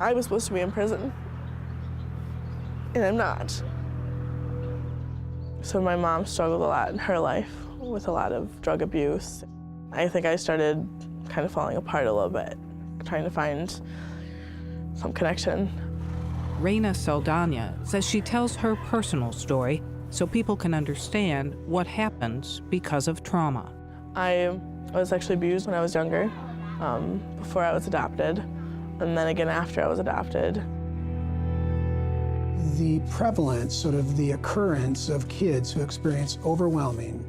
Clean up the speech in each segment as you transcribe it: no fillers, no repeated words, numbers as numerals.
I was supposed to be in prison, and I'm not. So my mom struggled a lot in her life with a lot of drug abuse. I think I started kind of falling apart a little bit, trying to find some connection. Reina Saldana says she tells her personal story so people can understand what happens because of trauma. I was sexually abused when I was younger, before I was adopted, and then again after I was adopted. The prevalence, sort of the occurrence of kids who experience overwhelming,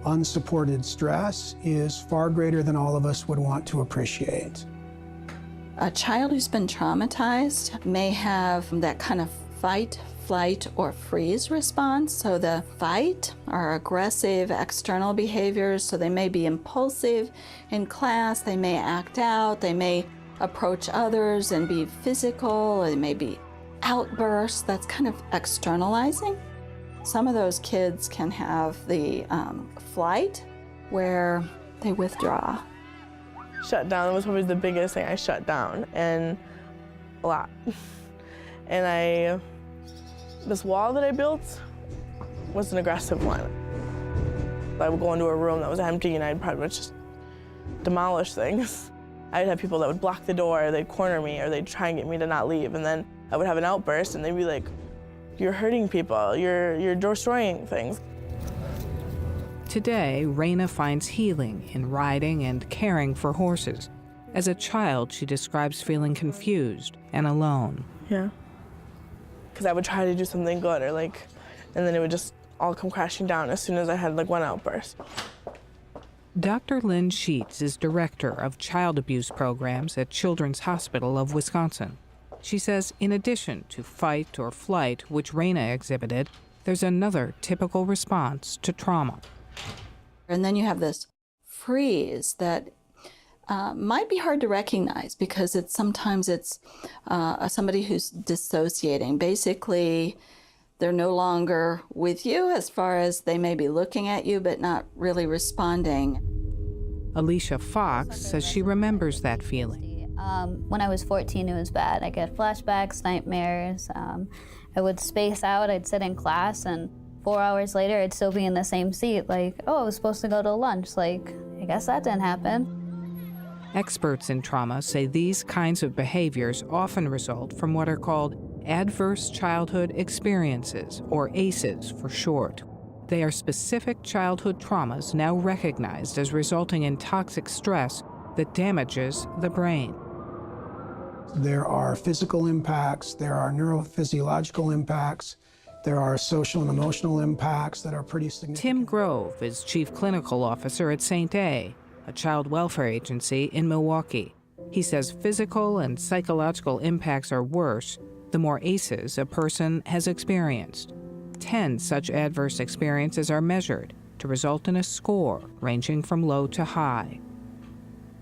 unsupported stress is far greater than all of us would want to appreciate. A child who's been traumatized may have that kind of fight, flight, or freeze response. So the fight are aggressive external behaviors, so they may be impulsive in class, they may act out, they may approach others and be physical, or they may be outbursts. That's kind of externalizing. Some of those kids can have the flight, where they withdraw. Shut down was probably the biggest thing. I shut down, and a lot. And this wall that I built was an aggressive one. I would go into a room that was empty and I'd pretty much just demolish things. I'd have people that would block the door, they'd corner me, or they'd try and get me to not leave. And then I would have an outburst and they'd be like, "You're hurting people, you're destroying things." Today, Reina finds healing in riding and caring for horses. As a child, she describes feeling confused and alone. Yeah. Because I would try to do something good, and then it would just all come crashing down as soon as I had one outburst. Dr. Lynn Sheets is director of child abuse programs at Children's Hospital of Wisconsin. She says in addition to fight or flight, which Reina exhibited, there's another typical response to trauma. And then you have this freeze that might be hard to recognize because sometimes it's somebody who's dissociating. Basically, they're no longer with you as far as they may be looking at you but not really responding. Alicia Fox says she remembers that feeling. When I was 14, it was bad. I get flashbacks, nightmares. I would space out. I'd sit in class, and 4 hours later, I'd still be in the same seat. I was supposed to go to lunch. I guess that didn't happen. Experts in trauma say these kinds of behaviors often result from what are called adverse childhood experiences, or ACEs for short. They are specific childhood traumas now recognized as resulting in toxic stress that damages the brain. There are physical impacts, there are neurophysiological impacts, there are social and emotional impacts that are pretty significant. Tim Grove is Chief Clinical Officer at St. A child welfare agency in Milwaukee. He says physical and psychological impacts are worse the more ACEs a person has experienced. 10 such adverse experiences are measured to result in a score ranging from low to high.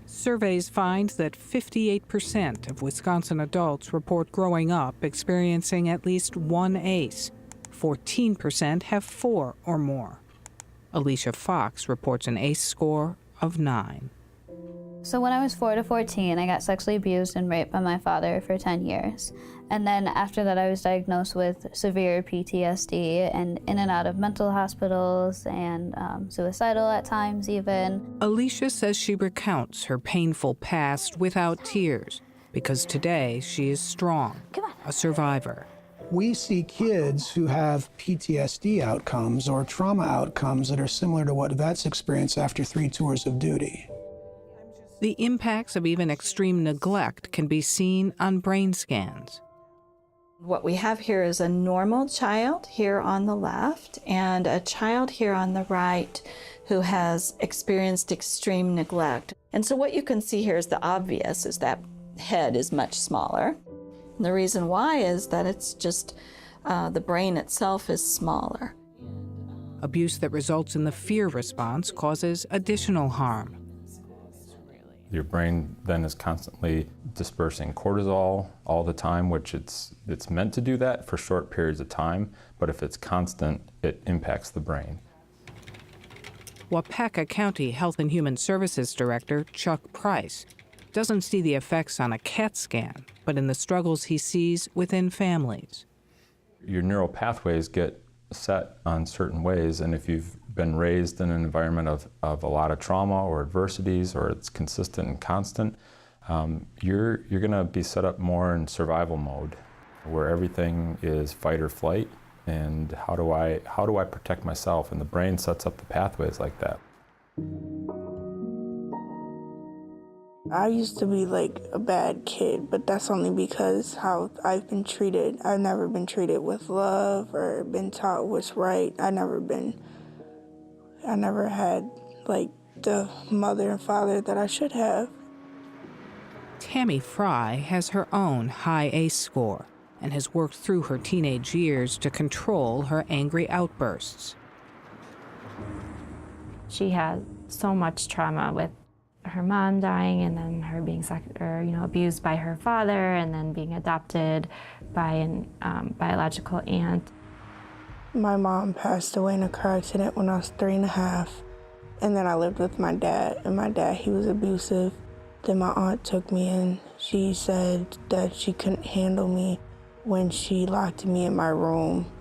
Surveys find that 58% of Wisconsin adults report growing up experiencing at least one ACE. 14% have 4 or more. Alicia Fox reports an ACE score of 9. So when I was 4 to 14, I got sexually abused and raped by my father for 10 years. And then after that, I was diagnosed with severe PTSD and in and out of mental hospitals and suicidal at times even. Alicia says she recounts her painful past without tears because today she is strong, a survivor. We see kids who have PTSD outcomes or trauma outcomes that are similar to what vets experience after 3 tours of duty. The impacts of even extreme neglect can be seen on brain scans. What we have here is a normal child here on the left and a child here on the right who has experienced extreme neglect. And so what you can see here is the obvious, is that head is much smaller. And the reason why is that it's just the brain itself is smaller. Abuse that results in the fear response causes additional harm. Your brain then is constantly dispersing cortisol all the time, which it's meant to do that for short periods of time, but if it's constant, it impacts the brain. Waupaca County Health and Human Services Director Chuck Price doesn't see the effects on a CAT scan, but in the struggles he sees within families. Your neural pathways get set on certain ways, and if you've been raised in an environment of a lot of trauma or adversities, or it's consistent and constant, you're going to be set up more in survival mode, where everything is fight or flight, and how do I protect myself? And the brain sets up the pathways like that. I used to be like a bad kid, but that's only because how I've been treated. I've never been treated with love or been taught what's right. I never had like the mother and father that I should have. Tammy Fry has her own high ACE score and has worked through her teenage years to control her angry outbursts. She had so much trauma with her mom dying, and then her being abused by her father, and then being adopted by an biological aunt. My mom passed away in a car accident when I was 3.5, and then I lived with my dad, and my dad, he was abusive. Then my aunt took me in. She said that she couldn't handle me when she locked me in my room,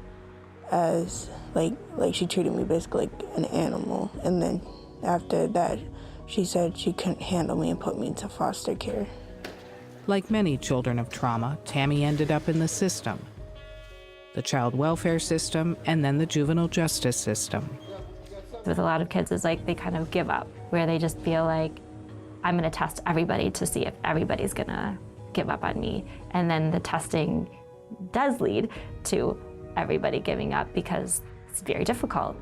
as like she treated me basically like an animal. And then after that, she said she couldn't handle me and put me into foster care. Like many children of trauma, Tammy ended up in the system, the child welfare system, and then the juvenile justice system. With a lot of kids, it's like they kind of give up, where they just feel like, I'm going to test everybody to see if everybody's going to give up on me. And then the testing does lead to everybody giving up because it's very difficult.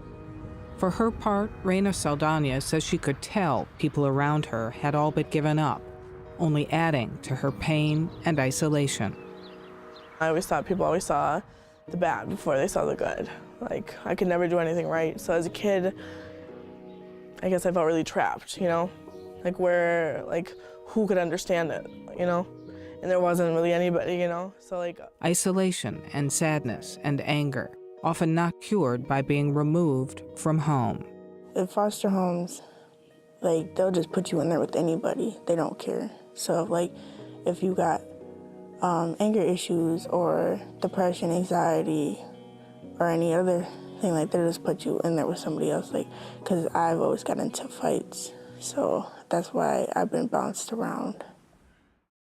For her part, Reina Saldana says she could tell people around her had all but given up, only adding to her pain and isolation. I always thought people always saw the bad before they saw the good. Like, I could never do anything right. So as a kid, I guess I felt really trapped, you know? Like who could understand it, you know? And there wasn't really anybody, you know? So isolation and sadness and anger, often not cured by being removed from home. In foster homes, they'll just put you in there with anybody. They don't care. So if you got anger issues or depression, anxiety, or any other thing, they'll just put you in there with somebody else, because I've always got into fights. So that's why I've been bounced around.